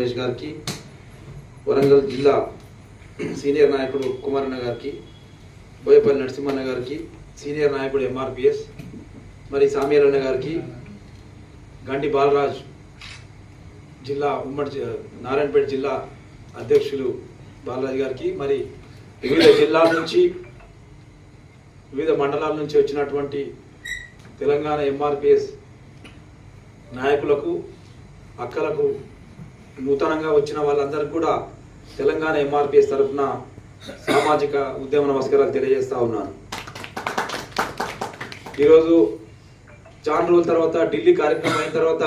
రమేష్ గారికి, వరంగల్ జిల్లా సీనియర్ నాయకుడు కుమారన్న గారికి, బోయపల్లి నరసింహన్న గారికి, సీనియర్ నాయకుడు ఎంఆర్పిఎస్ మరి సామ్యాలన్న గారికి, గంటి బాలరాజ్ జిల్లా ఉమ్మడి నారాయణపేట జిల్లా అధ్యక్షులు బాలరాజ్ గారికి, మరి వివిధ జిల్లాల నుంచి వివిధ మండలాల నుంచి వచ్చినటువంటి తెలంగాణ ఎంఆర్పిఎస్ నాయకులకు, అక్కలకు, నూతనంగా వచ్చిన వాళ్ళందరికీ కూడా తెలంగాణ ఎంఆర్పిఎస్ తరఫున సామాజిక ఉద్యమ నమస్కారాలు తెలియజేస్తా ఉన్నాను. ఈరోజు చాలా రోజుల తర్వాత ఢిల్లీ కార్యక్రమం అయిన తర్వాత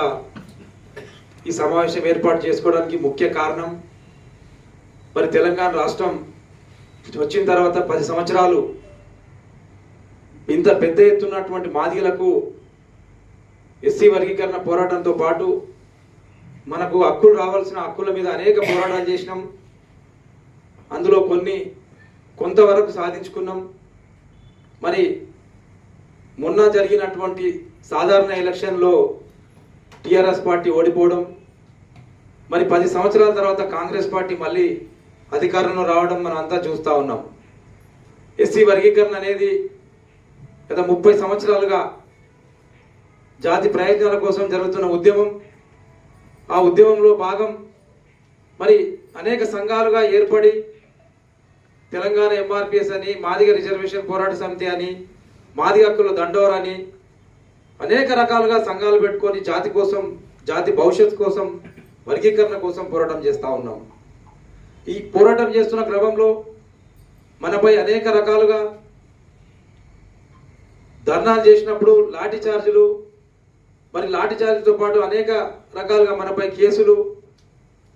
ఈ సమావేశం ఏర్పాటు చేసుకోవడానికి ముఖ్య కారణం, మరి తెలంగాణ రాష్ట్రం వచ్చిన తర్వాత 10 సంవత్సరాలు ఇంత పెద్ద ఎత్తున్నటువంటి మాదిగలకు ఎస్సీ వర్గీకరణ పోరాటంతో పాటు మనకు హక్కులు రావాల్సిన హక్కుల మీద అనేక పోరాటాలు చేసినాం. అందులో కొంతవరకు సాధించుకున్నాం. మరి మొన్న జరిగినటువంటి సాధారణ ఎలక్షన్లో టీఆర్ఎస్ పార్టీ ఓడిపోవడం, మరి 10 సంవత్సరాల తర్వాత కాంగ్రెస్ పార్టీ మళ్ళీ అధికారంలో రావడం మనం అంతా చూస్తూ ఉన్నాం. ఎస్సీ వర్గీకరణ అనేది గత 30 సంవత్సరాలుగా జాతి ప్రయోజనాల కోసం జరుగుతున్న ఉద్యమం. ఆ ఉద్యమంలో భాగం మరి అనేక సంఘాలుగా ఏర్పడి తెలంగాణ ఎంఆర్పిఎస్ అని, మాదిగ రిజర్వేషన్ పోరాట సమితి అని, మాదిగ హక్కుల దండోర అని అనేక రకాలుగా సంఘాలు పెట్టుకొని జాతి కోసం, జాతి భవిష్యత్తు కోసం, వర్గీకరణ కోసం పోరాటం చేస్తూ ఉన్నాం. ఈ పోరాటం చేస్తున్న క్రమంలో మనపై అనేక రకాలుగా ధర్నాలు చేసినప్పుడు లాఠీ చార్జీలు, మరి లాఠీ చార్జీతో పాటు అనేక రకాలుగా మనపై కేసులు,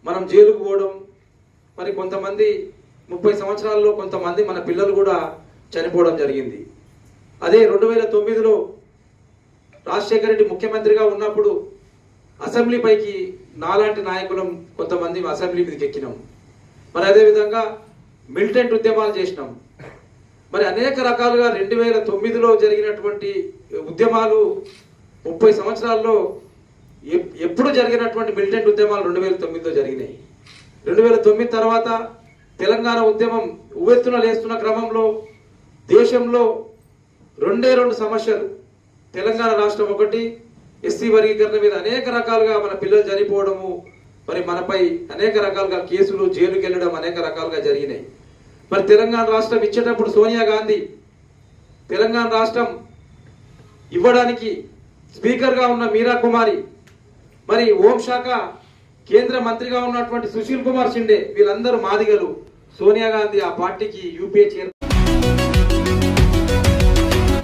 మనం జైలుకు పోవడం, మరి కొంతమంది 30 సంవత్సరాల్లో కొంతమంది మన పిల్లలు కూడా చనిపోవడం జరిగింది. అదే 2009లో రాజశేఖర రెడ్డి ముఖ్యమంత్రిగా ఉన్నప్పుడు అసెంబ్లీ పైకి నాలాంటి నాయకులం కొంతమంది అసెంబ్లీ మీదకి ఎక్కినాం. మరి అదేవిధంగా మిలిటెంట్ ఉద్యమాలు చేసినాం. మరి అనేక రకాలుగా 2009లో జరిగినటువంటి ఉద్యమాలు 30 సంవత్సరాల్లో ఎప్పుడు జరిగినటువంటి మిలిటెంట్ ఉద్యమాలు 2009లో జరిగినాయి. 2009 తర్వాత తెలంగాణ ఉద్యమం ఉవ్వెత్తున లేస్తున్న క్రమంలో దేశంలో రెండే 2 సమస్యలు, తెలంగాణ రాష్ట్రం ఒకటి, ఎస్సీ వర్గీకరణ మీద అనేక రకాలుగా మన పిల్లలు చనిపోవడము, మరి మనపై అనేక రకాలుగా కేసులు, జైలుకి వెళ్ళడం అనేక రకాలుగా జరిగినాయి. మరి తెలంగాణ రాష్ట్రం ఇచ్చేటప్పుడు సోనియా గాంధీ తెలంగాణ రాష్ట్రం ఇవ్వడానికి స్పీకర్గా ఉన్న మీరా కుమారి, మరి హోంశాఖ కేంద్ర మంత్రిగా ఉన్నటువంటి సుశీల్ కుమార్ షిండే, వీళ్ళందరూ మాదిగలు. సోనియా గాంధీ ఆ పార్టీకి యూపీఏ చైర్